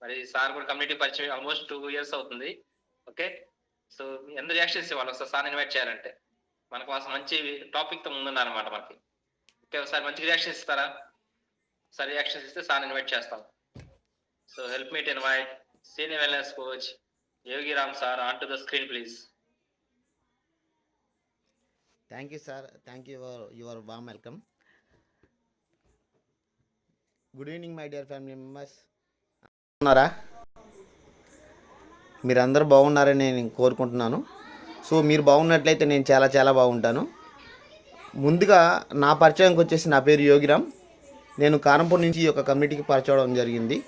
మరి సార్ కూడా కమ్యూనిటీ పరిచయం ఆల్మోస్ట్ 2 ఇయర్స్ అవుతుంది. ఓకే. సో ఎంత రియాక్షన్స్ ఇవ్వాలి ఒకసారి సార్‌ని ఇన్వైట్ చేయాలంటే? మనకు అసలు మంచి టాపిక్‌తో ముందున్నారనమాట మనకి. ఓకే. ఒకసారి మంచి రియాక్షన్స్ ఇస్తారా? ఒకసారి రియాక్షన్స్ ఇస్తే సార్‌ని ఇన్వైట్ చేస్తాం. So help me to invite senior wellness coach Yogiram sir on to the screen please. Thank you sir. Thank you your warm welcome. Good evening my dear family members. ఉన్నారా? మీరందరూ బాగున్నారని నేను కోరుకుంటున్నాను. సో మీరు బాగున్నట్లయితే నేను చాలా చాలా బాగుంటాను. ముందుగా నా పరిచయంకి వచ్చేసి నా పేరు యోగిరామ్. నేను కారంపూర్ నుంచి ఈ యొక్క కమ్యూనిటీకి పరిచయం జరిగింది.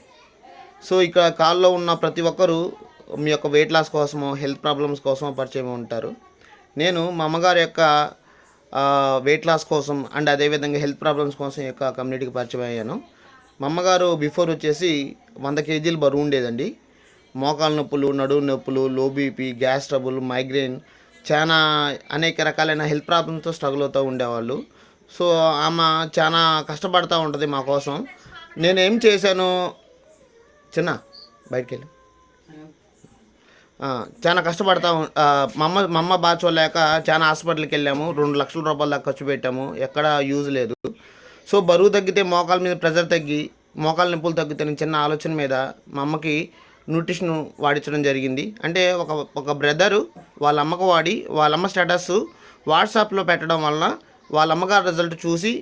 సో ఇక్కడ కాల్లో ఉన్న ప్రతి ఒక్కరూ మీ యొక్క వెయిట్ లాస్ కోసమో హెల్త్ ప్రాబ్లమ్స్ కోసమో పరిచయం ఉంటారు. నేను మా అమ్మగారి యొక్క వెయిట్ లాస్ కోసం అండ్ అదేవిధంగా హెల్త్ ప్రాబ్లమ్స్ కోసం ఈ యొక్క కమ్యూనిటీకి పరిచయం అయ్యాను. మా అమ్మగారు బిఫోర్ వచ్చేసి 100 కేజీలు బరువు ఉండేదండి. మోకాలు నొప్పులు, నడుము నొప్పులు, low BP, gas trouble, migraine, చాలా అనేక రకాలైన హెల్త్ ప్రాబ్లమ్స్తో స్ట్రగుల్ అవుతూ ఉండేవాళ్ళు. సో ఆమె చాలా కష్టపడుతూ ఉంటుంది మా కోసం. నేనేం చేశాను, చిన్న బయటికి వెళ్ళి చాలా కష్టపడతా మా అమ్మ బాగా చూడలేక చాలా హాస్పిటల్కి వెళ్ళాము. 2 లక్షల రూపాయల దాకా ఖర్చు పెట్టాము. ఎక్కడ యూజ్ లేదు. సో బరువు తగ్గితే మోకాల మీద ప్రెజర్ తగ్గి మోకాల నొప్పులు తగ్గుతాయని చిన్న ఆలోచన మీద మా అమ్మకి న్యూట్రిషన్ వాడించడం జరిగింది. అంటే ఒక బ్రదరు వాళ్ళ అమ్మకు వాడి వాళ్ళ అమ్మ స్టేటస్ వాట్సాప్లో పెట్టడం వలన వాళ్ళ అమ్మగారి రిజల్ట్ చూసి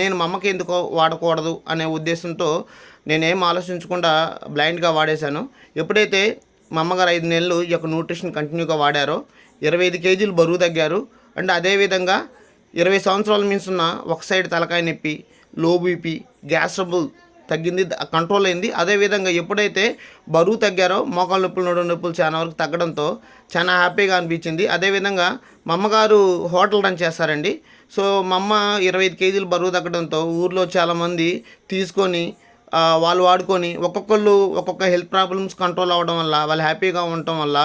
నేను మా అమ్మకి ఎందుకో వాడకూడదు అనే ఉద్దేశంతో నేనేం ఆలోచించకుండా బ్లైండ్గా వాడేశాను. ఎప్పుడైతే మా అమ్మగారు 5 నెలలు ఈ యొక్క న్యూట్రిషన్ కంటిన్యూగా వాడారో 25 కేజీలు బరువు తగ్గారు. అండ్ అదేవిధంగా 20 సంవత్సరాల మించున్న ఒక సైడ్ తలకాయ నొప్పి, లో బీపీ, గ్యాస్ ట్రబుల్ తగ్గింది, కంట్రోల్ అయింది. అదేవిధంగా ఎప్పుడైతే బరువు తగ్గారో మోకాలు నొప్పులు, నడుము నొప్పులు చాలా వరకు తగ్గడంతో చాలా హ్యాపీగా అనిపించింది. అదేవిధంగా మా అమ్మగారు హోటల్ రన్ చేస్తారండి. సో మా అమ్మ 25 కేజీలు బరువు తగ్గడంతో ఊర్లో చాలామంది తీసుకొని వాళ్ళు వాడుకొని ఒక్కొక్కళ్ళు ఒక్కొక్క హెల్త్ ప్రాబ్లమ్స్ కంట్రోల్ అవ్వడం వల్ల వాళ్ళు హ్యాపీగా ఉండటం వల్ల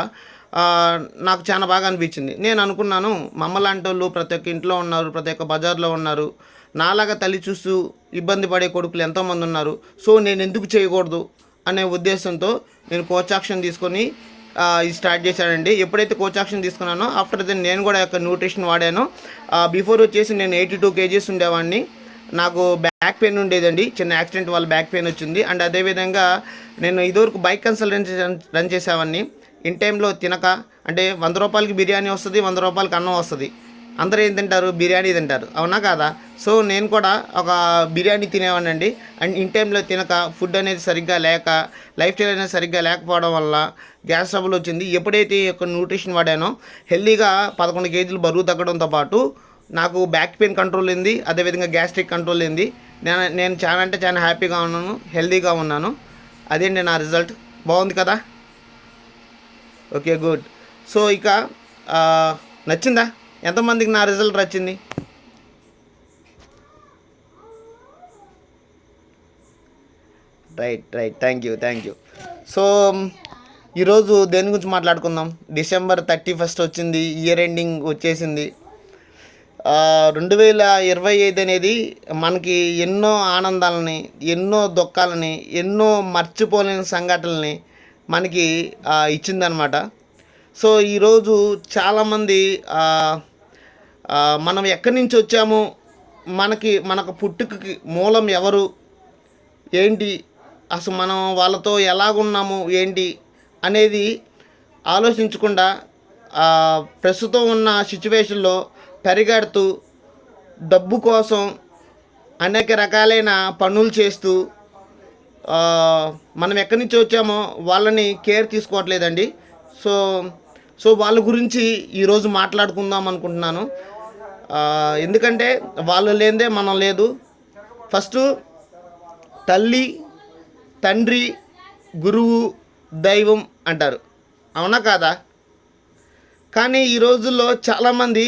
నాకు చాలా బాగా అనిపించింది. నేను అనుకున్నాను మా అమ్మ లాంటి వాళ్ళు ప్రతి ఒక్క ఇంట్లో ఉన్నారు, ప్రతి ఒక్క బజార్లో ఉన్నారు. నాలాగా తల్లి చూస్తూ ఇబ్బంది పడే కొడుకులు ఎంతోమంది ఉన్నారు. సో నేను ఎందుకు చేయకూడదు అనే ఉద్దేశంతో నేను కోచ్ యాక్షన్ తీసుకొని ఇది స్టార్ట్ చేశానండి. ఎప్పుడైతే కోచ్ యాక్షన్ తీసుకున్నానో ఆఫ్టర్ దెన్ నేను కూడా యొక్క న్యూట్రిషన్ వాడాను. బిఫోర్ వచ్చేసి నేను 82 కేజీస్ ఉండేవాడిని. నాకు బ్యాక్ పెయిన్ ఉండేదండి. చిన్న యాక్సిడెంట్ వల్ల బ్యాక్ పెయిన్ వచ్చింది. అండ్ అదేవిధంగా నేను ఇదివరకు బైక్ కన్సల్టెన్సీ రన్ చేసేవాడిని. ఇన్ టైంలో తినక, అంటే 100 రూపాయలకి బిర్యానీ వస్తుంది, 100 రూపాయలకి అన్నం వస్తుంది. అందరూ ఏం తింటారు? బిర్యానీ తింటారు, అవునా కాదా? సో నేను కూడా ఒక బిర్యానీ తినేవాడిని అండి. అండ్ ఇన్ టైంలో తినక, ఫుడ్ అనేది సరిగ్గా లేక, లైఫ్ స్టైల్ అనేది సరిగ్గా లేకపోవడం వల్ల గ్యాస్ ట్రబుల్ వచ్చింది. ఎప్పుడైతే ఈ యొక్క న్యూట్రిషన్ వాడానో హెల్దీగా 11 కేజీలు బరువు తగ్గడంతో పాటు నాకు బ్యాక్ పెయిన్ కంట్రోల్ అయింది, అదేవిధంగా గ్యాస్ట్రిక్ కంట్రోల్ అయింది. నేను చాలా అంటే చాలా హ్యాపీగా ఉన్నాను, హెల్దీగా ఉన్నాను. అదేంటి నా రిజల్ట్. బాగుంది కదా? Okay, good. సో ఇక నచ్చిందా? ఎంతమందికి నా రిజల్ట్ నచ్చింది? Right, thank you. సో ఈరోజు దేని గురించి మాట్లాడుకుందాం? December 31 వచ్చింది, ఇయర్ ఎండింగ్ వచ్చేసింది. 2025 అనేది మనకి ఎన్నో ఆనందాలని, ఎన్నో దుఃఖాలని, ఎన్నో మర్చిపోలేని సంఘటనల్ని మనకి ఇచ్చిందనమాట. సో ఈరోజు చాలామంది మనం ఎక్కడి నుంచి వచ్చాము, మనకు పుట్టుకకి మూలం ఎవరు, ఏంటి, అసలు మనం వాళ్ళతో ఎలాగున్నాము ఏంటి అనేది ఆలోచించకుండా ప్రస్తుతం ఉన్న సిచ్యువేషన్లో పరిగెడుతూ డబ్బు కోసం అనేక రకాలైన పనులు చేస్తూ మనం ఎక్కడి నుంచి వచ్చామో వాళ్ళని కేర్ తీసుకోవట్లేదండి. సో వాళ్ళ గురించి ఈరోజు మాట్లాడుకుందాం అనుకుంటున్నాను. ఎందుకంటే వాళ్ళు లేనిదే మనం లేదు. ఫస్ట్ తల్లి, తండ్రి, గురువు, దైవం అంటారు, అవునా కాదా? కానీ ఈ రోజుల్లో చాలామంది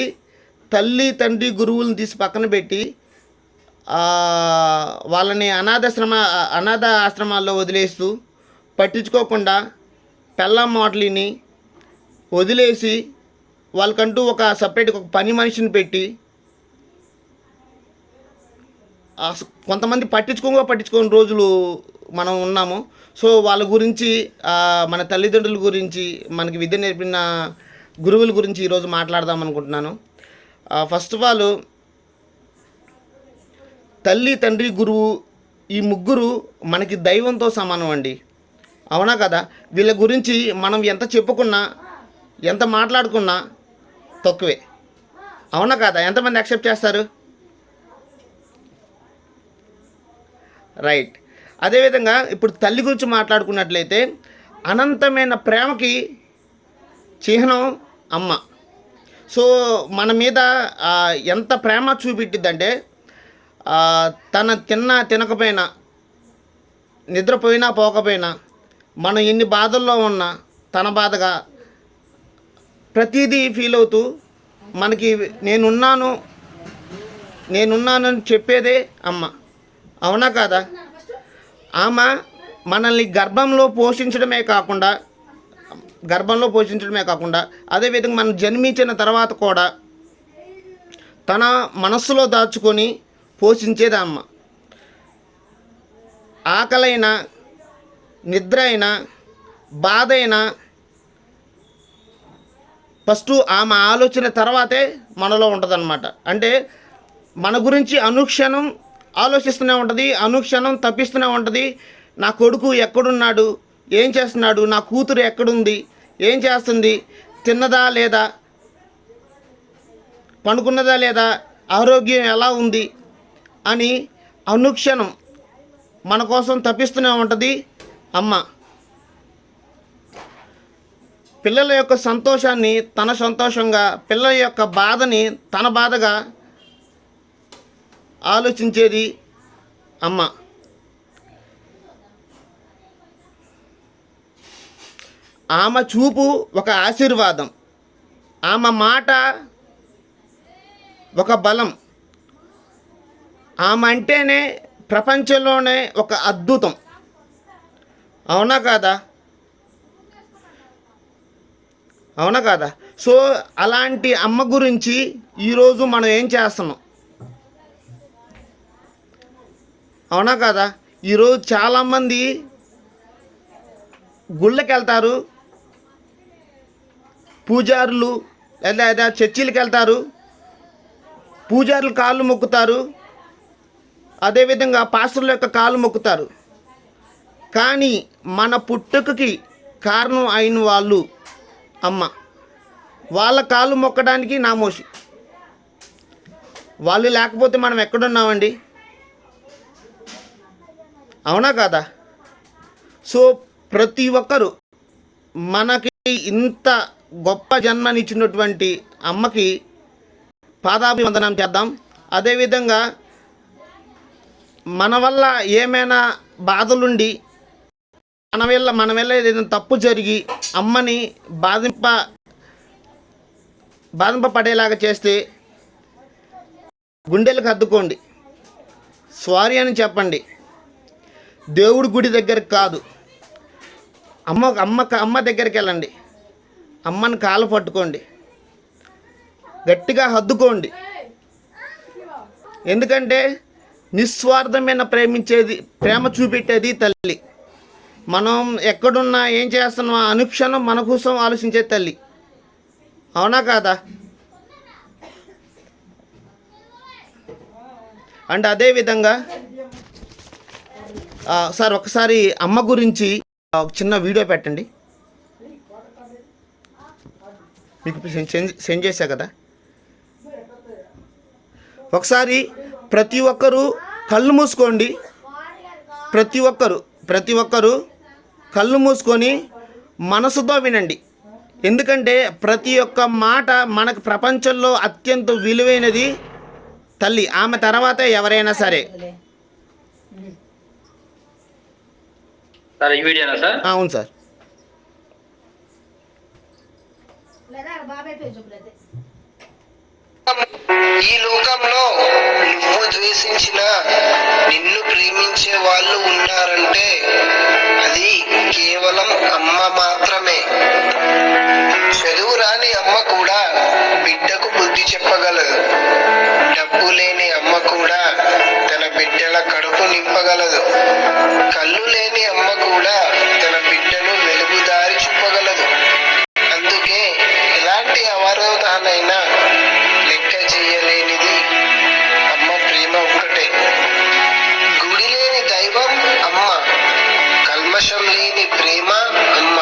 తల్లి, తండ్రి, గురువులను తీసి పక్కన పెట్టి వాళ్ళని అనాథ ఆశ్రమాల్లో వదిలేస్తూ, పట్టించుకోకుండా పెళ్ళాం మాటలిని వదిలేసి వాళ్ళకంటూ ఒక సపరేట్గా ఒక పని మనిషిని పెట్టి, కొంతమంది పట్టించుకోని రోజులు మనం ఉన్నాము. సో వాళ్ళ గురించి మన తల్లిదండ్రుల గురించి మనకి విద్య నేర్పిన గురువుల గురించి ఈరోజు మాట్లాడదాం అనుకుంటున్నాను. ఫస్ట్ ఆఫ్ ఆల్ తల్లి, తండ్రి, గురువు ఈ ముగ్గురు మనకి దైవంతో సమానం అండి. అవునా కదా? వీళ్ళ గురించి మనం ఎంత చెప్పుకున్నా ఎంత మాట్లాడుకున్నా తక్కువే. అవునా కదా? ఎంతమంది యాక్సెప్ట్ చేస్తారు? రైట్. అదేవిధంగా ఇప్పుడు తల్లి గురించి మాట్లాడుకున్నట్లయితే అనంతమైన ప్రేమకి చిహ్నం అమ్మ. సో మన మీద ఎంత ప్రేమ చూపెట్టిద్దంటే తన తినకపోయినా, నిద్రపోయినా పోకపోయినా, మనం ఎన్ని బాధల్లో ఉన్నా తన బాధగా ప్రతిదీ ఫీల్ అవుతూ మనకి నేనున్నానని చెప్పేదే అమ్మ. అవునా కాదా? ఆమె మనల్ని గర్భంలో పోషించడమే కాకుండా అదేవిధంగా మనం జన్మించిన తర్వాత కూడా తన మనస్సులో దాచుకొని పోషించేది అమ్మ. ఆకలైనా, నిద్ర అయినా, బాధ అయినా ఫస్ట్ ఆమె ఆలోచన తర్వాతే మనలో ఉంటుందన్నమాట. అంటే మన గురించి అనుక్షణం ఆలోచిస్తూనే ఉంటుంది, అనుక్షణం తప్పిస్తూనే ఉంటుంది. నా కొడుకు ఎక్కడున్నాడు, ఏం చేస్తున్నాడు, నా కూతురు ఎక్కడుంది, ఏం చేస్తుంది, తిన్నదా లేదా, పండుకున్నదా లేదా, ఆరోగ్యం ఎలా ఉంది అని అనుక్షణం మన కోసం తప్పిస్తూనే ఉంటుంది అమ్మ. పిల్లల యొక్క సంతోషాన్ని తన సంతోషంగా, పిల్లల యొక్క బాధని తన బాధగా ఆలోచించేది అమ్మ. ఆమె చూపు ఒక ఆశీర్వాదం, ఆమె మాట ఒక బలం, ఆమె అంటేనే ప్రపంచంలోనే ఒక అద్భుతం. అవునా కాదా? సో అలాంటి అమ్మ గురించి ఈరోజు మనం ఏం చేస్తున్నాం? అవునా కాదా? ఈరోజు చాలామంది గుళ్ళకి వెళ్తారు, పూజారులు లేదా చర్చిలకు వెళ్తారు, పూజారులు కాళ్ళు మొక్కుతారు, అదేవిధంగా పాస్టర్ల యొక్క కాళ్ళు మొక్కుతారు. కానీ మన పుట్టుకకి కారణం అయిన వాళ్ళు అమ్మ. వాళ్ళ కాళ్ళు మొక్కడానికి నామోషి. వాళ్ళు లేకపోతే మనం ఎక్కడున్నామండి? అవునా కాదా? సో ప్రతి ఒక్కరూ మనకి ఇంత గొప్ప జన్మనిచ్చినటువంటి అమ్మకి పాదాభివందనం చేద్దాం. అదేవిధంగా మన వల్ల ఏమైనా బాధలుండి మన వల్ల ఏదైనా తప్పు జరిగి అమ్మని బాధింపపడేలాగా చేస్తే గుండెలకు హత్తుకోండి, సారీ అని చెప్పండి. దేవుడి గుడి దగ్గరికి కాదు, అమ్మ దగ్గరికి వెళ్ళండి, అమ్మని కాలు పట్టుకోండి, గట్టిగా హత్తుకోండి. ఎందుకంటే నిస్వార్థమైన ప్రేమ చూపెట్టేది తల్లి. మనం ఎక్కడున్నా ఏం చేస్తున్నాం అనుక్షణం మన కోసం ఆలోచించే తల్లి. అవునా కాదా? అండ్ అదేవిధంగా సార్ ఒకసారి అమ్మ గురించి ఒక చిన్న వీడియో పెట్టండి. మీకు సెండ్ చేశా కదా. ఒకసారి ప్రతి ఒక్కరూ కళ్ళు మూసుకోండి. ప్రతి ఒక్కరూ కళ్ళు మూసుకొని మనసుతో వినండి. ఎందుకంటే ప్రతి ఒక్క మాట మనకు ప్రపంచంలో అత్యంత విలువైనది తల్లి. ఆమె తర్వాత ఎవరైనా సరే. సార్ ఈ వీడియోనా సార్? అవును సార్. ఈ లోకంలో నువ్వు ద్వేషించిన నిన్ను ప్రేమించే వాళ్ళు ఉన్నారంటే అది కేవలం అమ్మ మాత్రమే. చదువు రాని అమ్మ కూడా బిడ్డకు బుద్ధి చెప్పగలదు. డబ్బు లేని అమ్మ కూడా తన బిడ్డల కడుపు నింపగలదు. కళ్ళు లేని అమ్మ కూడా తన బిడ్డను వెలుగుదారి చూపగలదు. అందుకే ఎలాంటి అవరోధానైనా లెక్క చేయలేనిది అమ్మ ప్రేమ ఒక్కటే. గుడి లేని దైవం అమ్మ, కల్మషం లేని ప్రేమ అమ్మ,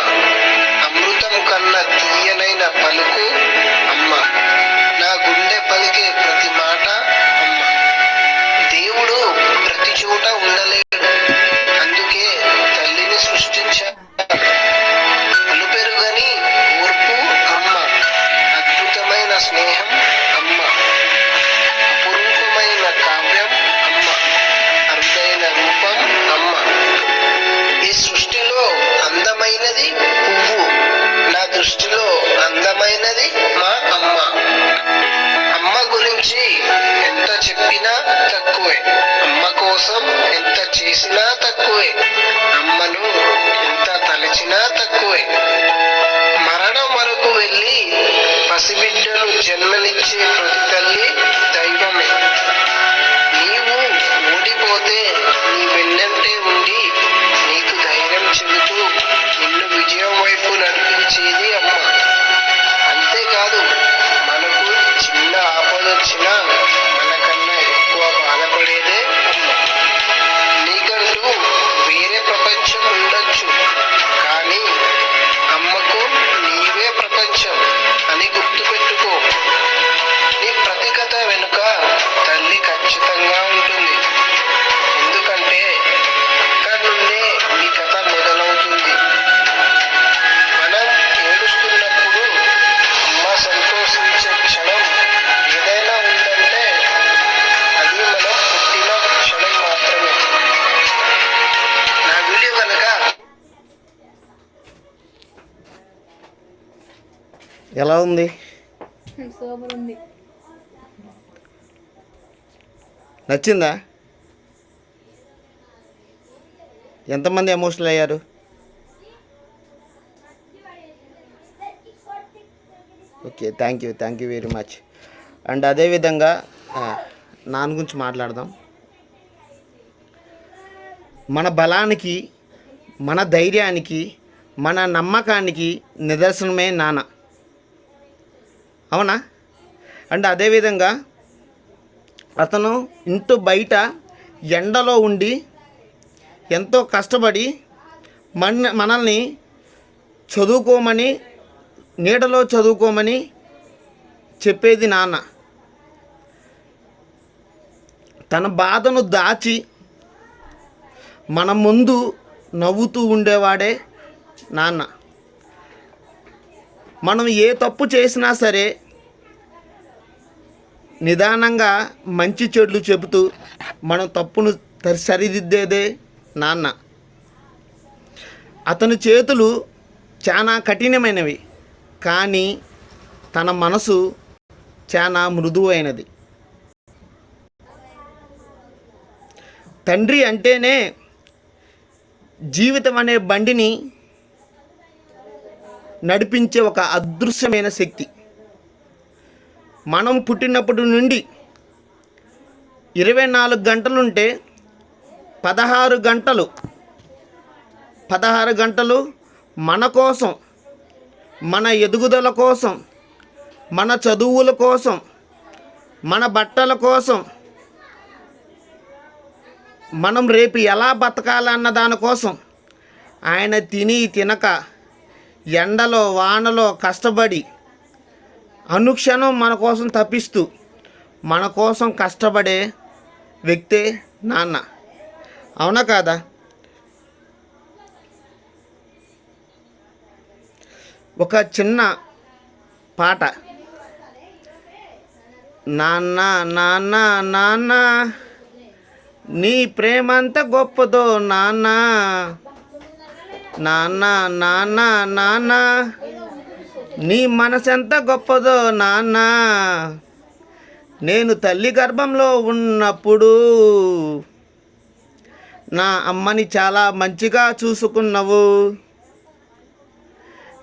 అమృతం కన్నా తీయనైన పలుకు అమ్మ, నా గుండె పలికే ప్రతి మాట అమ్మ. దేవుడు ప్రతి చోట ఉండలేడు, అందుకే తల్లిని సృష్టించాడు. అలుపెరుగని ఓర్పు అమ్మ, అద్భుతమైన స్నేహం అమ్మ, అపురూపమైన కావ్యం అమ్మ, అరుదైన రూపం అమ్మ. ఈ సృష్టిలో అందమైనది పువ్వు, నా దృష్టిలో అందమైనది మా అమ్మ. అమ్మ గురించి ఎంత చెప్పినా తక్కువే, అమ్మ కోసం ఎంత చేసినా తక్కువే, అమ్మను ఎంత తలచినా తక్కువే. మరణం వరకు వెళ్ళి పసిబిడ్డను జన్మనిచ్చే ప్రతి తల్లి దైవమే. నీవు ఓడిపోతే నీ వెన్నంటే ఉండి నీకు ధైర్యం చెబుతూ నిన్ను విజయం వైపు నడిపించేది అమ్మ. అంతేకాదు, మనకు చిన్న ఆపదొచ్చినా మనకన్నా ఎక్కువ బాధపడేదే అమ్మ. నీకంటూ వేరే ప్రపంచం ఉండొచ్చు, కానీ అమ్మకు నీవే ప్రపంచం అని గుర్తుపెట్టుకో. నీ ప్రతి కథ వెనుక తల్లి ఖచ్చితంగా ఉంటుంది. ఎందుకంటే అక్కడి నుండే నీ కథ మొదలవుతుంది. మనం ఏడుస్తున్నప్పుడు అమ్మ సంతోషించే క్షణం ఏదైనా ఉందంటే అది మనం పుట్టిన క్షణం మాత్రమే. నా వీడియో కనుక ఎలా ఉంది? సూపర్ ఉంది. నచ్చిందా? ఎంతమంది ఎమోషనల్ అయ్యారు? Okay, thank you very much. And అదేవిధంగా నాన్న గురించి మాట్లాడదాం. మన బలానికి, మన ధైర్యానికి, మన నమ్మకానికి నిదర్శనమే నాన్న, అవునా? అండ్ అదేవిధంగా అతను ఇంటి బయట ఎండలో ఉండి ఎంతో కష్టపడి మనల్ని చదువుకోమని, నీడలో చదువుకోమని చెప్పేది నాన్న. తన బాధను దాచి మన ముందు నవ్వుతూ ఉండేవాడే నాన్న. మనం ఏ తప్పు చేసినా సరే నిదానంగా మంచి చెడులు చెబుతూ మన తప్పును సరిదిద్దేదే నాన్న. అతని చేతులు చాలా కఠినమైనవి, కానీ తన మనసు చాలా మృదువైనది. తండ్రి అంటేనే జీవితం అనే బండిని నడిపించే ఒక అదృశ్యమైన శక్తి. మనం పుట్టినప్పటి నుండి 24 గంటలుంటే 16 గంటలు మన కోసం, మన ఎదుగుదల కోసం, మన చదువుల కోసం, మన బట్టల కోసం, మనం రేపు ఎలా బతకాలన్న దానికోసం ఆయన తినక ఎండలో వానలో కష్టపడి అనుక్షణం మన కోసం తప్పిస్తూ మన కోసం కష్టపడే వ్యక్తే నాన్న, అవునా కాదా? ఒక చిన్న పాట, నాన్న నాన్న నాన్న నీ ప్రేమంత గొప్పదో నాన్న, నాన్న నాన్న నాన్న నీ మనసెంత గొప్పదో నాన్న, నేను తల్లి గర్భంలో ఉన్నప్పుడు నా అమ్మని చాలా మంచిగా చూసుకున్నావు,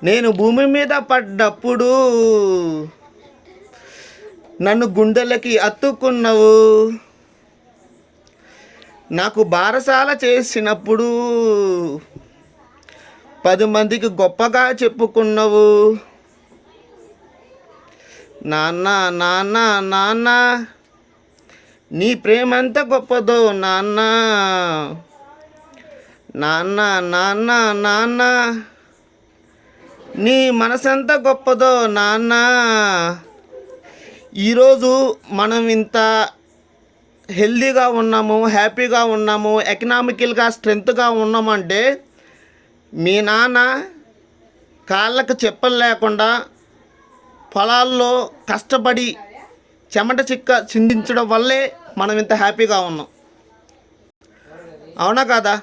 నేను భూమి మీద పడ్డప్పుడు నన్ను గుండెలకి అత్తుకున్నావు, నాకు బారసాల చేసినప్పుడు 10 మందికి గొప్పగా చెప్పుకున్నావు. నాన్న నాన్న నాన్న నీ ప్రేమ ఎంత గొప్పదో నాన్న. నాన్న నాన్న నాన్న నీ మనసెంత గొప్పదో నాన్న. ఈరోజు మనం ఇంత హెల్దీగా ఉన్నాము, హ్యాపీగా ఉన్నాము, ఎకనామికల్గా స్ట్రెంగ్త్గా ఉన్నామంటే మీ నాన్న కాళ్ళకు చెప్పలు లేకుండా పొలాల్లో కష్టపడి చెమట చిక్క చిందించడం వల్లే మనం ఇంత హ్యాపీగా ఉన్నాం. అవునా కాదా?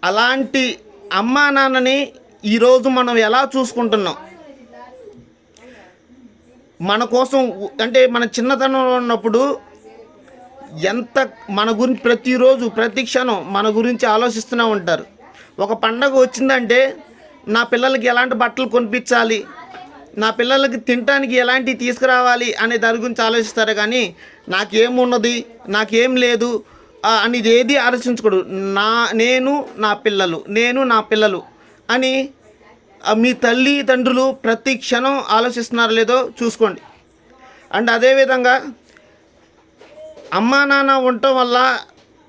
అలాంటి అమ్మా నాన్నని ఈరోజు మనం ఎలా చూసుకుంటున్నాం? మన కోసం అంటే మన చిన్నతనంలో ఉన్నప్పుడు ఎంత మన గురించి ప్రతిరోజు ప్రతి క్షణం మన గురించి ఆలోచిస్తూనే ఉంటారు. ఒక పండగ వచ్చిందంటే నా పిల్లలకి ఎలాంటి బట్టలు కొనిపించాలి, నా పిల్లలకి తినడానికి ఎలాంటివి తీసుకురావాలి అనే దాని గురించి ఆలోచిస్తారు. కానీ నాకేమున్నది, నాకేం లేదు అనేది ఏది ఆలోచించకూడదు. నేను నా పిల్లలు అని మీ తల్లిదండ్రులు ప్రతి క్షణం ఆలోచిస్తున్నారో లేదో చూసుకోండి. అండ్ అదేవిధంగా అమ్మా నాన్న ఉండటం వల్ల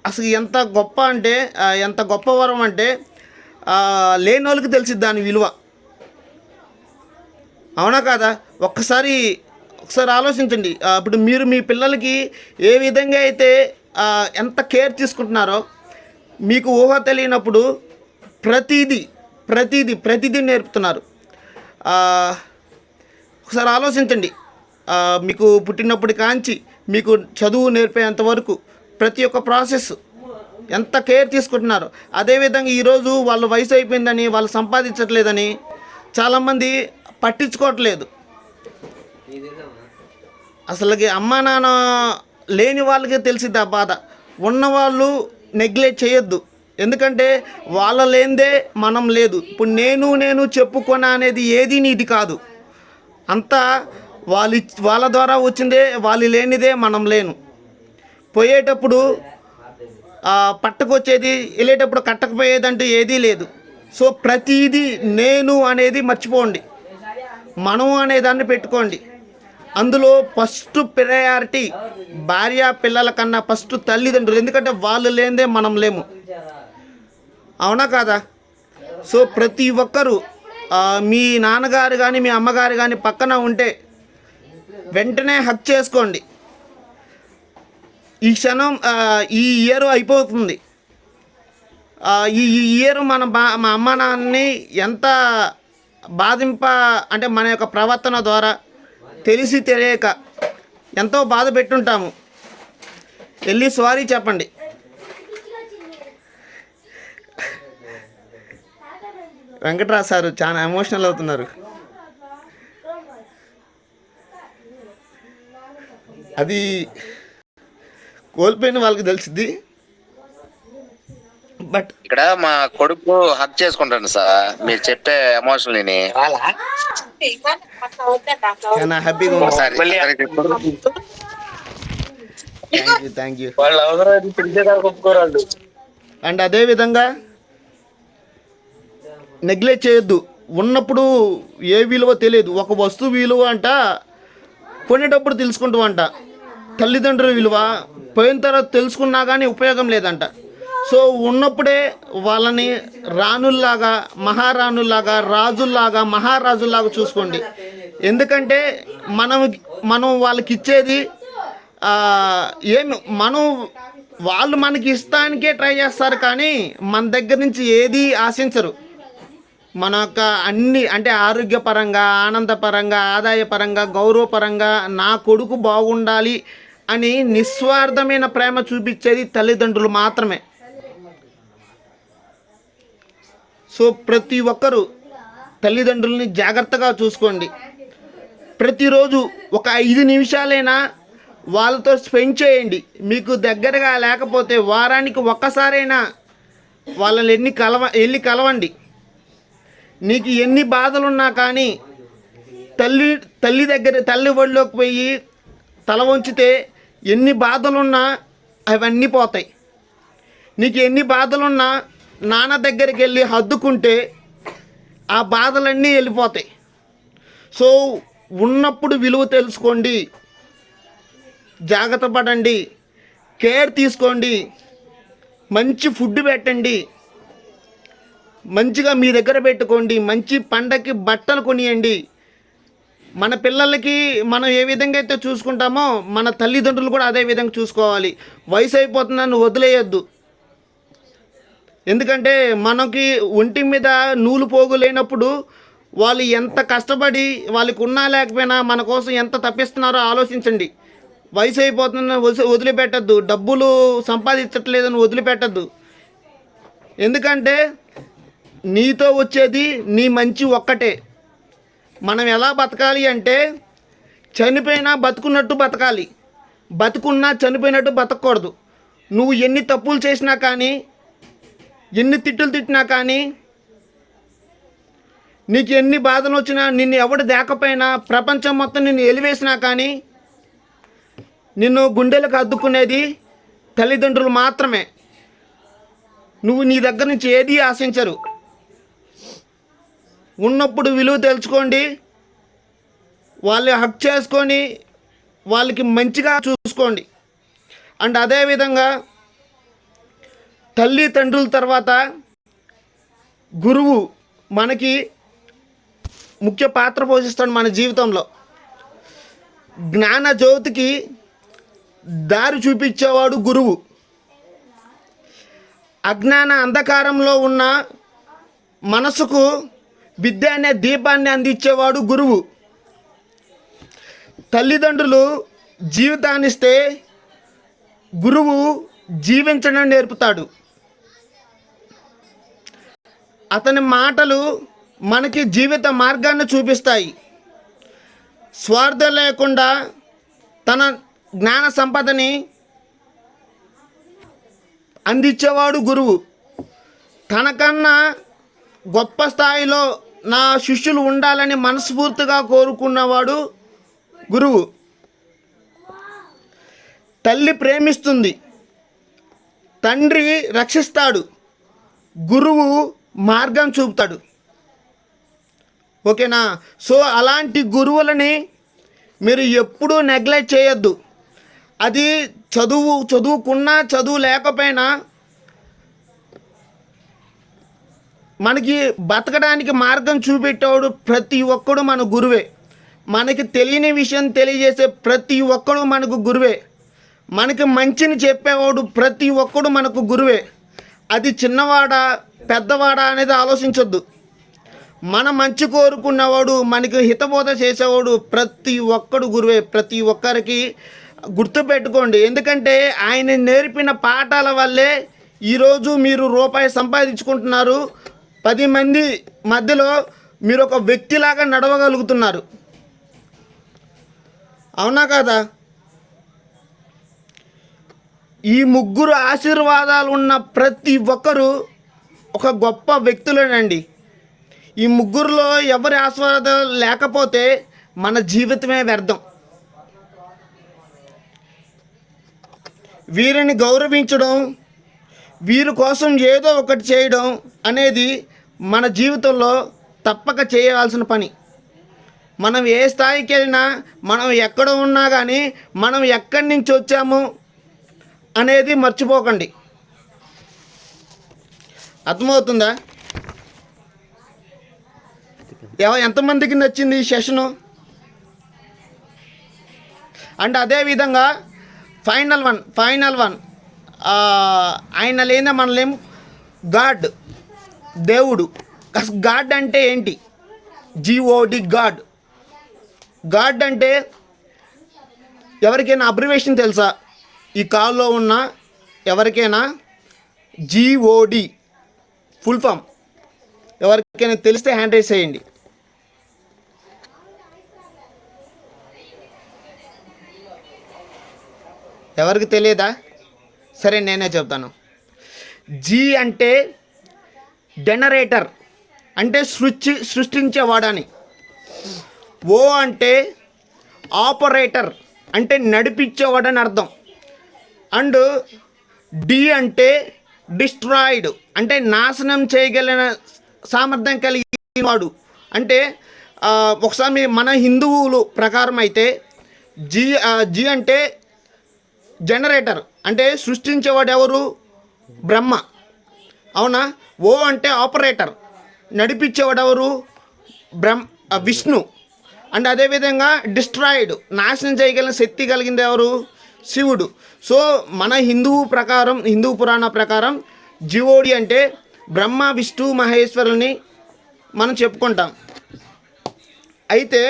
అసలు ఎంత గొప్ప అంటే ఎంత గొప్ప వరం అంటే లేని వాళ్ళకి తెలిసిద్ది దాని విలువ. అవునా కాదా? ఒకసారి ఆలోచించండి. ఇప్పుడు మీరు మీ పిల్లలకి ఏ విధంగా అయితే ఎంత కేర్ తీసుకుంటున్నారో మీకు ఊహ తెలియనప్పుడు ప్రతిదీ నేర్పుతున్నారు. ఒకసారి ఆలోచించండి. మీకు పుట్టినప్పటి కాంచి మీకు చదువు నేర్పేంత వరకు ప్రతి ఒక్క ప్రాసెస్ ఎంత కేర్ తీసుకుంటున్నారు. అదేవిధంగా ఈరోజు వాళ్ళ వయసు అయిపోయిందని వాళ్ళు సంపాదించట్లేదని చాలామంది పట్టించుకోవట్లేదు. అసలుకి అమ్మా నాన్న లేని వాళ్ళకే తెలిసిద్ది ఆ బాధ. ఉన్నవాళ్ళు నెగ్లెక్ట్ చేయొద్దు. ఎందుకంటే వాళ్ళ లేనిదే మనం లేదు. ఇప్పుడు నేను చెప్పుకోనా అనేది ఏది నీది కాదు. అంతా వాళ్ళ ద్వారా వచ్చిందే, వాళ్ళు లేనిదే మనం లేను. పోయేటప్పుడు పట్టకొచ్చేది, వెళ్ళేటప్పుడు కట్టకపోయేదంటూ ఏదీ లేదు. సో ప్రతిదీ నేను అనేది మర్చిపోండి, మనం అనేదాన్ని పెట్టుకోండి. అందులో ఫస్ట్ ప్రయారిటీ భార్య పిల్లల కన్నా ఫస్ట్ తల్లిదండ్రులు. ఎందుకంటే వాళ్ళు లేనిదే మనం లేము. అవునా కాదా? సో ప్రతి ఒక్కరూ మీ నాన్నగారు కానీ మీ అమ్మగారు కానీ పక్కన ఉంటే వెంటనే హక్ చేసుకోండి. ఈ క్షణం ఈ ఇయర్ అయిపోతుంది. ఈ ఇయర్ మా అమ్మ నాన్నని ఎంత అంటే మన యొక్క ప్రవర్తన ద్వారా తెలిసి తెలియక ఎంతో బాధ పెట్టుంటాము. వెళ్ళి సారీ చెప్పండి. వెంకట్రావు సారు చాలా ఎమోషనల్ అవుతున్నారు. అది కోల్పోయిన వాళ్ళకి తెలిసిద్ది. బట్ ఇక్కడ మా కొడుకు హక్ చేసుకుంటాను సార్ మీరు చెప్పే ఎమోషన్ ని. చాలా హ్యాపీగా ఉంది. ఒకసారి థ్యాంక్ యూ. అండ్ అదేవిధంగా నెగ్లెక్ట్ చేయొద్దు. ఉన్నప్పుడు ఏ విలువ తెలియదు. ఒక వస్తువు విలువ అంట కొనేటప్పుడు తెలుసుకుంటామంట. తల్లిదండ్రుల విలువ పోయిన తర్వాత తెలుసుకున్నా కానీ ఉపయోగం లేదంట. సో ఉన్నప్పుడే వాళ్ళని రాణుల్లాగా, మహారాణుల్లాగా, రాజుల్లాగా, మహారాజుల్లాగా చూసుకోండి. ఎందుకంటే మనం వాళ్ళకి ఇచ్చేది వాళ్ళు మనకి ఇస్తానికే ట్రై చేస్తారు, కానీ మన దగ్గర నుంచి ఏది ఆశించరు. మన యొక్క అన్ని అంటే ఆరోగ్యపరంగా, ఆనందపరంగా, ఆదాయపరంగా, గౌరవపరంగా నా కొడుకు బాగుండాలి అని నిస్వార్థమైన ప్రేమ చూపించేది తల్లిదండ్రులు మాత్రమే. సో ప్రతి ఒక్కరూ తల్లిదండ్రులని జాగ్రత్తగా చూసుకోండి. ప్రతిరోజు ఒక 5 నిమిషాలైనా వాళ్ళతో స్పెండ్ చేయండి. మీకు దగ్గరగా లేకపోతే వారానికి ఒక్కసారైనా వాళ్ళని వెళ్ళి కలవండి. నీకు ఎన్ని బాధలున్నా కానీ తల్లి ఒడిలోకి పోయి తల వంచితే ఎన్ని బాధలున్నా అవన్నీ పోతాయి. నీకు ఎన్ని బాధలున్నా నాన్న దగ్గరికి వెళ్ళి హద్దుకుంటే ఆ బాధలన్నీ వెళ్ళిపోతాయి. సో ఉన్నప్పుడు విలువ తెలుసుకోండి, జాగ్రత్త పడండి, కేర్ తీసుకోండి, మంచి ఫుడ్ పెట్టండి, మంచిగా మీ దగ్గర పెట్టుకోండి, మంచి పండగకి బట్టలు కొనియండి. మన పిల్లలకి మనం ఏ విధంగా అయితే చూసుకుంటామో మన తల్లిదండ్రులు కూడా అదే విధంగా చూసుకోవాలి. వయసు అయిపోతుందని వదిలేయద్దు. ఎందుకంటే మనకి ఒంటి మీద నూలు పోగు లేనప్పుడు వాళ్ళు ఎంత కష్టపడి వాళ్ళకి ఉన్నా లేకపోయినా మన కోసం ఎంత తప్పిస్తున్నారో ఆలోచించండి. వయసు అయిపోతుందని వదిలిపెట్టద్దు, డబ్బులు సంపాదించట్లేదని వదిలిపెట్టద్దు. ఎందుకంటే నీతో వచ్చేది నీ మంచి ఒక్కటే. మనం ఎలా బతకాలి అంటే చనిపోయినా బతుకున్నట్టు బతకాలి, బతుకున్నా చనిపోయినట్టు బతకూడదు. నువ్వు ఎన్ని తప్పులు చేసినా కానీ, ఎన్ని తిట్టులు తిట్టినా కానీ, నీకు ఎన్ని బాధలు వచ్చినా, నిన్ను ఎవడు దేకపోయినా, ప్రపంచం మొత్తం నిన్ను ఎలివేసినా కానీ నిన్ను గుండెలకు అద్దుకునేది తల్లిదండ్రులు మాత్రమే. నువ్వు నీ దగ్గర నుంచి ఏదీ ఆశించరు. ఉన్నప్పుడు విలువ తెలుసుకోండి, వాళ్ళు హక్ చేసుకొని వాళ్ళకి మంచిగా చూసుకోండి. అండ్ అదేవిధంగా తల్లిదండ్రుల తర్వాత గురువు మనకి ముఖ్య పాత్ర పోషిస్తాడు మన జీవితంలో. జ్ఞాన జ్యోతికి దారి చూపించేవాడు గురువు. అజ్ఞాన అంధకారంలో ఉన్న మనసుకు విద్య అనే దీపాన్ని అందించేవాడు గురువు. తల్లిదండ్రులు జీవితాన్నిస్తే గురువు జీవించడం నేర్పుతాడు. అతని మాటలు మనకి జీవిత మార్గాన్ని చూపిస్తాయి. స్వార్థం లేకుండా తన జ్ఞాన సంపదని అందించేవాడు గురువు. తనకన్నా గొప్ప స్థాయిలో నా శిష్యులు ఉండాలని మనస్ఫూర్తిగా కోరుకున్నవాడు గురువు. తల్లి ప్రేమిస్తుంది, తండ్రి రక్షిస్తాడు, గురువు మార్గం చూపుతాడు. ఓకేనా? సో అలాంటి గురువులని మీరు ఎప్పుడూ నెగ్లెక్ట్ చేయొద్దు. అది చదువుకున్నా చదువు లేకపోయినా మనకి బతకడానికి మార్గం చూపెట్టేవాడు ప్రతి ఒక్కడు మన గురువే. మనకి తెలియని విషయం తెలియజేసే ప్రతి ఒక్కడు మనకు గురువే. మనకి మంచిని చెప్పేవాడు ప్రతి ఒక్కడు మనకు గురువే. అది చిన్నవాడా పెద్దవాడా అనేది ఆలోచించొద్దు. మన మంచి కోరుకున్నవాడు, మనకి హితబోధ చేసేవాడు ప్రతి ఒక్కడు గురువే. ప్రతి ఒక్కరికి గుర్తుపెట్టుకోండి. ఎందుకంటే ఆయన నేర్పిన పాఠాల వల్లే ఈరోజు మీరు రూపాయి సంపాదించుకుంటున్నారు. 10 మంది మధ్యలో మీరు ఒక వ్యక్తిలాగా నడవగలుగుతున్నారు. అవునా కదా? ఈ ముగ్గురు ఆశీర్వాదాలు ఉన్న ప్రతి ఒక్కరూ ఒక గొప్ప వ్యక్తులేనండి. ఈ ముగ్గురులో ఎవరి ఆశీర్వాదాలు లేకపోతే మన జీవితమే వ్యర్థం. వీరిని గౌరవించడం, వీరి కోసం ఏదో ఒకటి చేయడం అనేది మన జీవితంలో తప్పక చేయవలసిన పని. మనం ఏ స్థాయికి వెళ్ళినా, మనం ఎక్కడ ఉన్నా కానీ మనం ఎక్కడి నుంచి వచ్చాము అనేది మర్చిపోకండి. అర్థమవుతుందా? ఎంతమందికి నచ్చింది ఈ సెషను? అండ్ అదేవిధంగా ఫైనల్ వన్ ఆయన లేదా మనలేము గాడ్, దేవుడు. గాడ్ అంటే ఏంటి? GOD, God. గాడ్ అంటే ఎవరికైనా అబ్రివేషన్ తెలుసా? ఈ కాల్లో ఉన్న ఎవరికైనా GOD ఫుల్ ఫామ్ ఎవరికైనా తెలిస్తే హ్యాండ్ రైజ్ చేయండి. ఎవరికి తెలియదా? సరే నేనే చెప్తాను. G అంటే జనరేటర్, అంటే సృష్టించేవాడని. O అంటే ఆపరేటర్, అంటే నడిపించేవాడని అర్థం. అండ్ D అంటే డిస్ట్రాయిడ్ అంటే నాశనం చేయగలిగిన సామర్థ్యం కలిగిన వాడు. అంటే ఒకసారి మన హిందువులు ప్రకారం అయితే జీ అంటే జనరేటర్, అంటే సృష్టించేవాడు ఎవరు? బ్రహ్మ. అవునా? ఓ అంటే ఆపరేటర్, నడిపించేవాడు ఎవరు? విష్ణు. అండ్ అదేవిధంగా డిస్ట్రాయిడ్, నాశనం చేయగలిగిన శక్తి కలిగింది ఎవరు? శివుడు. సో మన హిందూ పురాణ ప్రకారం జీవోడి అంటే బ్రహ్మ విష్ణు మహేశ్వరుల్ని మనం చెప్పుకుంటాం. అయితే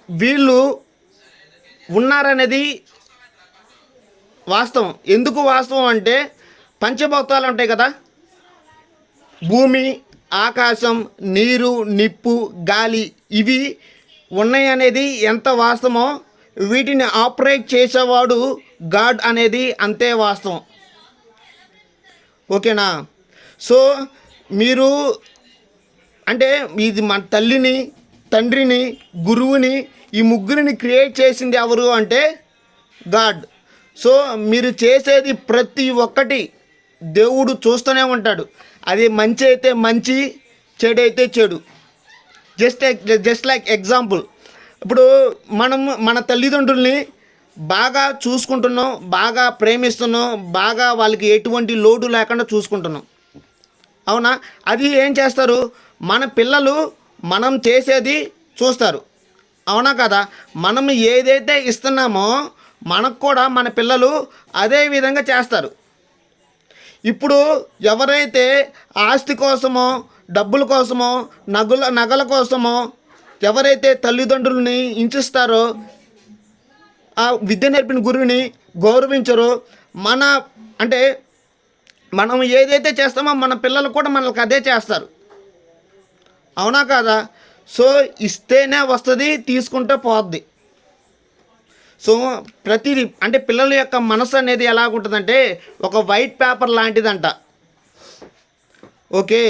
వీళ్ళు ఉన్నారనేది వాస్తవం. ఎందుకు వాస్తవం అంటే పంచభూతాలు ఉంటాయి కదా, భూమి, ఆకాశం, నీరు, నిప్పు, గాలి, ఇవి ఉన్నాయి అనేది ఎంత వాస్తవమో వీటిని ఆపరేట్ చేసేవాడు గాడ్ అనేది అంతే వాస్తవం. ఓకేనా? సో మీరు అంటే ఇది మన తల్లిని, తండ్రిని, గురువుని, ఈ ముగ్గురిని క్రియేట్ చేసింది ఎవరు అంటే గాడ్. సో మీరు చేసేది ప్రతి ఒక్కటి దేవుడు చూస్తూనే ఉంటాడు. అది మంచి అయితే మంచి, చెడు అయితే చెడు. జస్ట్ లైక్ ఎగ్జాంపుల్, ఇప్పుడు మనం మన తల్లిదండ్రుల్ని బాగా చూసుకుంటున్నాం, బాగా ప్రేమిస్తున్నాం, బాగా వాళ్ళకి ఎటువంటి లోటు లేకుండా చూసుకుంటున్నాం. అవునా? అది ఏం చేస్తారు, మన పిల్లలు మనం చేసేది చూస్తారు. అవునా కదా? మనం ఏదైతే ఇస్తున్నామో మనకు కూడా మన పిల్లలు అదే విధంగా చేస్తారు. ఇప్పుడు ఎవరైతే ఆస్తి కోసమో, డబ్బుల కోసమో, నగల కోసమో ఎవరైతే తల్లిదండ్రులని హింసిస్తారో, ఆ విద్య నేర్పిన గురువుని గౌరవించరో, అంటే మనం ఏదైతే చేస్తామో మన పిల్లలు కూడా మనకు అదే చేస్తారు. అవునా కాదా? సో ఇస్తేనే వస్తుంది, తీసుకుంటే పోద్ది. సో ప్రతిదీ అంటే పిల్లల యొక్క మనసు అనేది ఎలాగుంటుందంటే ఒక వైట్ పేపర్ లాంటిదంట. ఓకే,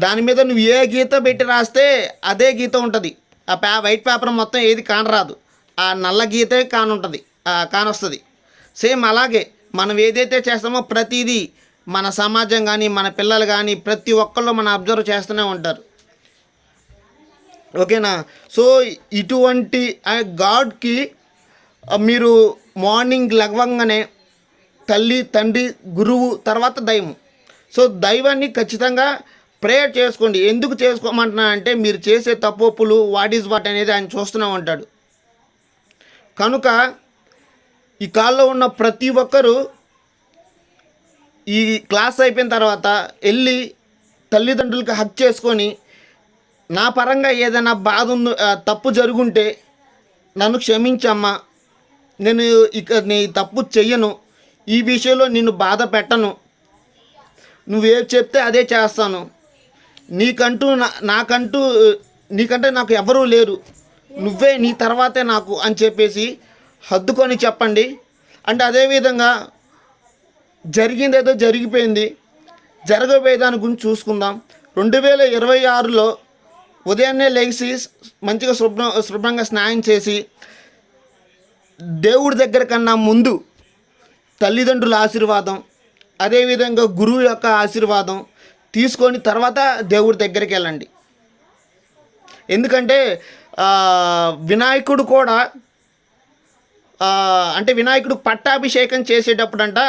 దాని మీద నువ్వు ఏ గీత పెట్టి రాస్తే అదే గీత ఉంటుంది. ఆ వైట్ పేపర్ మొత్తం ఏది కానరాదు, ఆ నల్ల గీతే కానొస్తుంది. సేమ్ అలాగే మనం ఏదైతే చేస్తామో ప్రతిదీ మన సమాజం కానీ, మన పిల్లలు కానీ, ప్రతి ఒక్కళ్ళు మనం అబ్జర్వ్ చేస్తూనే ఉంటారు. ఓకేనా? సో ఇటువంటి గాడ్కి మీరు మార్నింగ్ లెగవంగానే తల్లి, తండ్రి, గురువు, తర్వాత దైవం. సో దైవాన్ని ఖచ్చితంగా ప్రేయర్ చేసుకోండి. ఎందుకు చేసుకోమంటున్నా అంటే మీరు చేసే తప్పులు వాట్ ఈజ్ వాట్ అనేది ఆయన చూస్తూనే ఉంటాడు. కనుక ఈ కాల్లో ఉన్న ప్రతి ఒక్కరూ ఈ క్లాస్ అయిపోయిన తర్వాత వెళ్ళి తల్లిదండ్రులకి హక్ చేసుకొని, నా పరంగా ఏదైనా బాధ తప్పు జరుగుంటే నన్ను క్షమించమ్మా, నేను ఇక నీ తప్పు చెయ్యను, ఈ విషయంలో నిన్ను బాధ పెట్టను, నువ్వేం చెప్తే అదే చేస్తాను, నీకంటే నాకు ఎవరూ లేరు, నువ్వే, నీ తర్వాతే నాకు అని చెప్పేసి హద్దుకొని చెప్పండి. అంటే అదేవిధంగా జరిగిందేదో జరిగిపోయింది, జరగబోయే దాని గురించి చూసుకుందాం. 2026లో ఉదయాన్నే లేచి మంచిగా శుభ్రంగా స్నానం చేసి దేవుడి దగ్గర కన్నా ముందు తల్లిదండ్రుల ఆశీర్వాదం, అదేవిధంగా గురువు యొక్క ఆశీర్వాదం తీసుకొని తర్వాత దేవుడి దగ్గరికి వెళ్ళండి. ఎందుకంటే వినాయకుడు కూడా అంటే వినాయకుడు పట్టాభిషేకం చేసేటప్పుడంట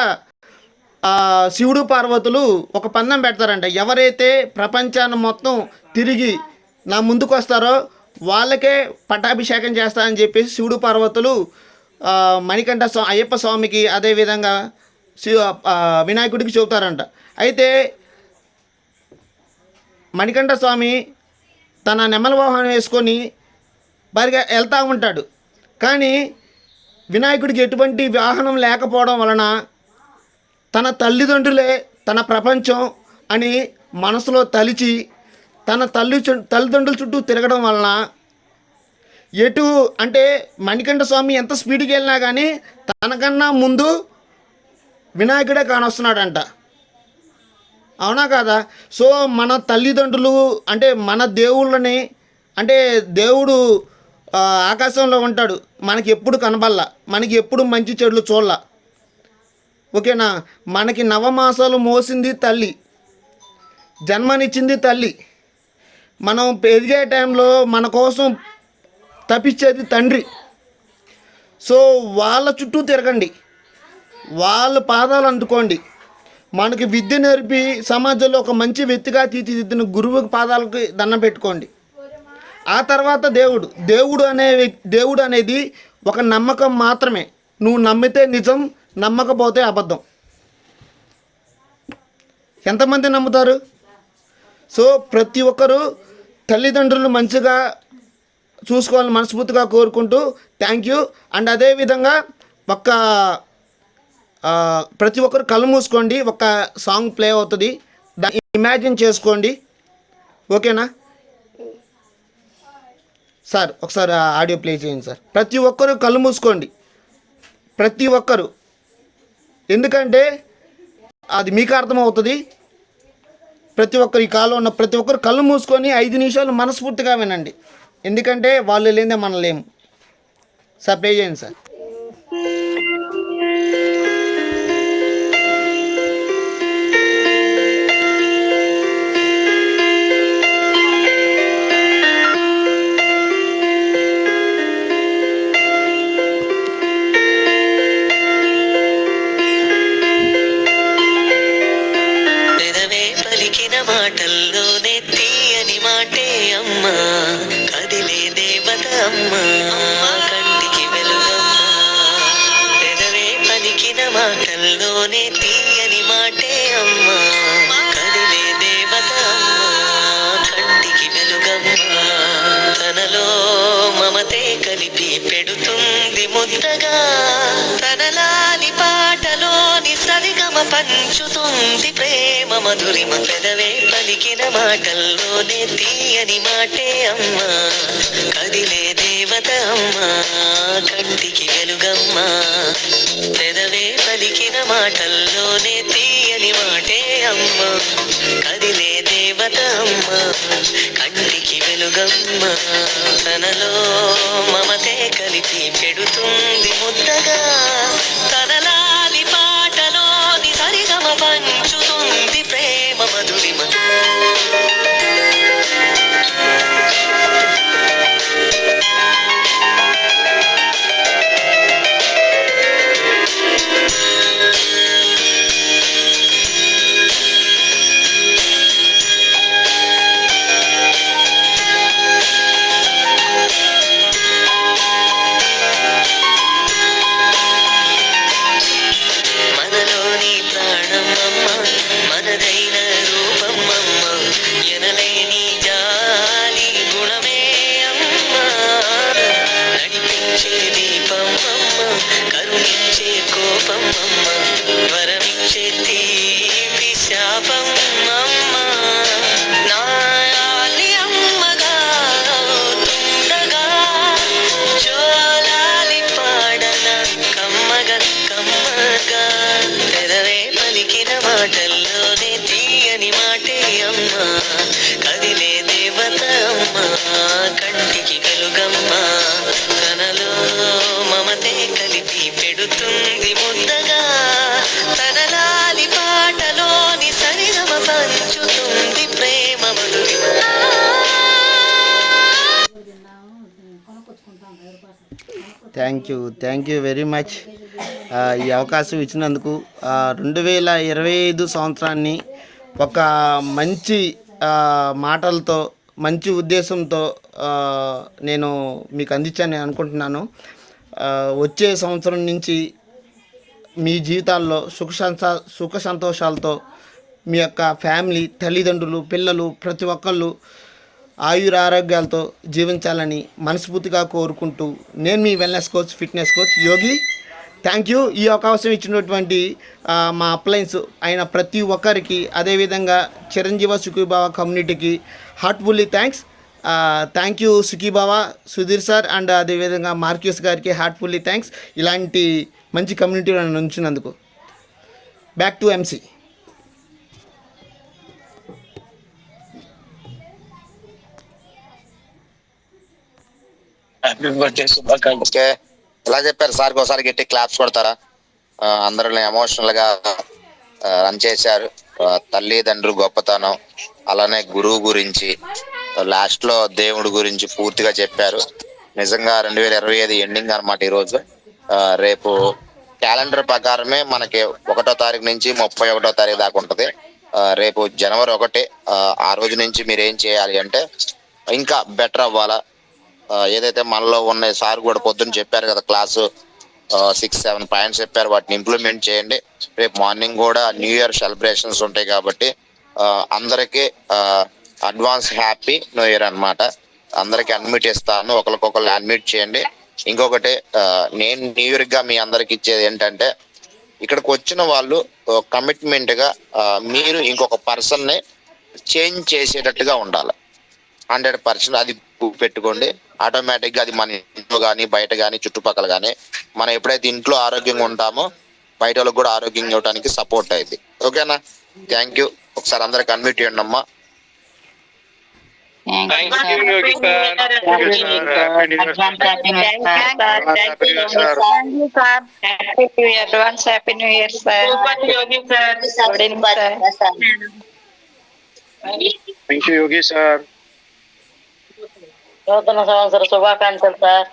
శివుడు పార్వతులు ఒక పందెం పెడతారంట. ఎవరైతే ప్రపంచాన్ని మొత్తం తిరిగి నా ముందుకు వస్తారో వాళ్ళకే పట్టాభిషేకం చేస్తారని చెప్పేసి శివుడు పార్వతులు అయ్యప్ప స్వామికి, అదేవిధంగా వినాయకుడికి చెబుతారంట. అయితే మణికంఠ స్వామి తన నెమల వాహనం వేసుకొని బరిగా వెళ్తూ ఉంటాడు. కానీ వినాయకుడికి ఎటువంటి వాహనం లేకపోవడం వలన తన తల్లిదండ్రులే తన ప్రపంచం అని మనసులో తలిచి తన తల్లిదండ్రుల చుట్టూ తిరగడం వలన అంటే మణికంఠ స్వామి ఎంత స్పీడ్కి వెళ్ళినా కానీ తనకన్నా ముందు వినాయకుడే కానొస్తున్నాడంట. అవునా కాదా? సో మన తల్లిదండ్రులు అంటే మన దేవుళ్ళని, అంటే దేవుడు ఆకాశంలో ఉంటాడు, మనకి ఎప్పుడు కనబల్లా, మనకి ఎప్పుడు మంచి చెడులు చూడాల. ఓకేనా. మనకి నవమాసాలు మోసింది తల్లి, జన్మనిచ్చింది తల్లి. మనం ఎదిగే టైంలో మన కోసం తప్పించేది తండ్రి. సో వాళ్ళ చుట్టూ తిరగండి, వాళ్ళ పాదాలు అందుకోండి. మనకి విద్య నేర్పి సమాజంలో ఒక మంచి వ్యక్తిగా తీర్చిదిద్దిన గురువు పాదాలకి దండం పెట్టుకోండి. ఆ తర్వాత దేవుడు అనేది ఒక నమ్మకం మాత్రమే. నువ్వు నమ్మితే నిజం, నమ్మకపోతే అబద్ధం. ఎంతమంది నమ్ముతారు? సో ప్రతి ఒక్కరూ తల్లిదండ్రులు మంచిగా చూసుకోవాలని మనస్ఫూర్తిగా కోరుకుంటూ థ్యాంక్ యూ. అండ్ అదేవిధంగా ప్రతి ఒక్కరు కళ్ళు మూసుకోండి, ఒక సాంగ్ ప్లే అవుతుంది, దాన్ని ఇమాజిన్ చేసుకోండి. ఓకేనా సార్? ఒకసారి ఆడియో ప్లే చేయండి సార్. ప్రతి ఒక్కరు కళ్ళు మూసుకోండి, ప్రతి ఒక్కరు, ఎందుకంటే అది మీకు అర్థమవుతుంది. ప్రతి ఒక్కరు, ఈ కాలంలో ఉన్న ప్రతి ఒక్కరు కళ్ళు మూసుకొని 5 నిమిషాలు మనస్ఫూర్తిగా వినండి, ఎందుకంటే వాళ్ళు లేదే మనం లేము. సార్ ప్లే చేయండి సార్. మాటల్లోనే తీయని మాటే అమ్మా, కదిలే దేవత అమ్మా, కంటికి వెలుగమ్మా. పెదవే పలికిన మాటల్లోనే తీయని మాటే అమ్మా, కదిలే దేవత అమ్మా, కంటికి వెలుగమ్మా. తనలో మమతే కలిపి పెడుతుంది ముద్దగా, తనలాలి పాటలోని సరిగమ పంచుతుంది ప్రేమ మధురిమ. పెదవే పలికిన మాటల్లోనే తీయని మాటే అమ్మా, కదిలే దేవత అమ్మా, కంటికి వెలుగమ్మా. పెదవే పలికిన మాటల్లోనే తీయని మాటే అమ్మా, కదిలే దేవత అమ్మా, కంటికి వెలుగమ్మా. తనలో మమతే కలిపి పెడుతుంది ముద్దగా, తనలాలి పాటలోని సరిగమ పంచుతుంది ప్రేమ మధురిమ. మనలోని ప్రాణమమ్మ, మనదైన రూపమమ్మ, ఎనలేని జాలి గుణమే అమ్మ, నడిపించే దీపమమ్మ, కరుణించే కోపమమ్మ, వరమిచ్చే తీపి శాపమమ్మ. నాయాలి అమ్మగా తుండగా, జోలాలి పాడన కమ్మగా కమ్మగా. పెదవే పలికిన మాటల్లోనే తీయని మాటే అమ్మా, కదిలే దేవత అమ్మా, కంటికి వెలుగమ్మా. తనలో మమతే కలిపి పెడుతుంది ముద్దగా, తనలాలి పాటలోని సరిగమ పంచుతుంది ప్రేమ మధురిమ. Thank you very much. ఈ అవకాశం ఇచ్చినందుకు 2025 సంవత్సరాన్ని ఒక మంచి మాటలతో, మంచి ఉద్దేశంతో నేను మీకు అందించాను అనుకుంటున్నాను. వచ్చే సంవత్సరం నుంచి మీ జీవితాల్లో సుఖ సంతోషాలతో మీ యొక్క ఫ్యామిలీ, తల్లిదండ్రులు, పిల్లలు ప్రతి ఒక్కళ్ళు ఆయురారోగ్యాలతో జీవించాలని మనస్ఫూర్తిగా కోరుకుంటూ, నేను మీ wellness coach, fitness coach Yogi. Thank you. ఈ అవకాశం ఇచ్చినటువంటి మా అప్లయన్స్ అయిన ప్రతి ఒక్కరికి, అదేవిధంగా చిరంజీవ సుఖీభావ కమ్యూనిటీకి heartfully thanks. Thank you Sukhibhava, Sudheer sir and అదేవిధంగా మార్క్యూస్ గారికి హార్ట్ఫుల్లీ థ్యాంక్స్, ఇలాంటి మంచి కమ్యూనిటీలో నన్ను ఉంచినందుకు. Back to MC. ఓకే, ఎలా చెప్పారు సార్కి ఒకసారి గట్టి క్లాప్స్ కొడతారా? అందరిని ఎమోషనల్ గా రన్ చేశారు. తల్లిదండ్రులు గొప్పతనం, అలానే గురువు గురించి, లాస్ట్ లో దేవుడి గురించి పూర్తిగా చెప్పారు. నిజంగా 2025 ఎండింగ్ అన్నమాట ఈ రోజు. రేపు క్యాలెండర్ ప్రకారమే మనకి 1వ తారీఖు నుంచి 31వ తారీఖు దాకా ఉంటది. రేపు జనవరి 1. ఆ రోజు నుంచి మీరు ఏం చేయాలి అంటే ఇంకా బెటర్ అవ్వాలా. ఏదైతే మనలో ఉన్న సార్ కూడా పొద్దున్న చెప్పారు కదా, క్లాసు 6-7 పాయింట్స్ చెప్పారు, వాటిని ఇంప్లిమెంట్ చేయండి. రేపు మార్నింగ్ కూడా న్యూ ఇయర్ సెలబ్రేషన్స్ ఉంటాయి కాబట్టి అందరికీ అడ్వాన్స్ హ్యాపీ న్యూ ఇయర్ అన్నమాట. అందరికి అడ్మిట్ ఇస్తాను, ఒకరికొకరు అడ్మిట్ చేయండి. ఇంకొకటి నేను న్యూ ఇయర్ గా మీ అందరికి ఇచ్చేది ఏంటంటే, ఇక్కడికి వచ్చిన వాళ్ళు కమిట్మెంట్ గా మీరు ఇంకొక పర్సన్ ని చేంజ్ చేసేటట్టుగా ఉండాలి. 100% అది పెట్టుకోండి. ఆటోమేటిక్ గా అది మన ఇంట్లో కానీ బయట కానీ చుట్టుపక్కల కానీ మనం ఎప్పుడైతే ఇంట్లో ఆరోగ్యంగా ఉంటామో బయట వాళ్ళకి కూడా ఆరోగ్యంగా ఇవ్వడానికి సపోర్ట్ అయింది. ఓకేనా? Thank you. ఒకసారి అందరికి అన్మ్యూట్ చేయండి అమ్మా. యోగి సార్, నూతన సంవత్సర శుభాకాంక్షలు సార్.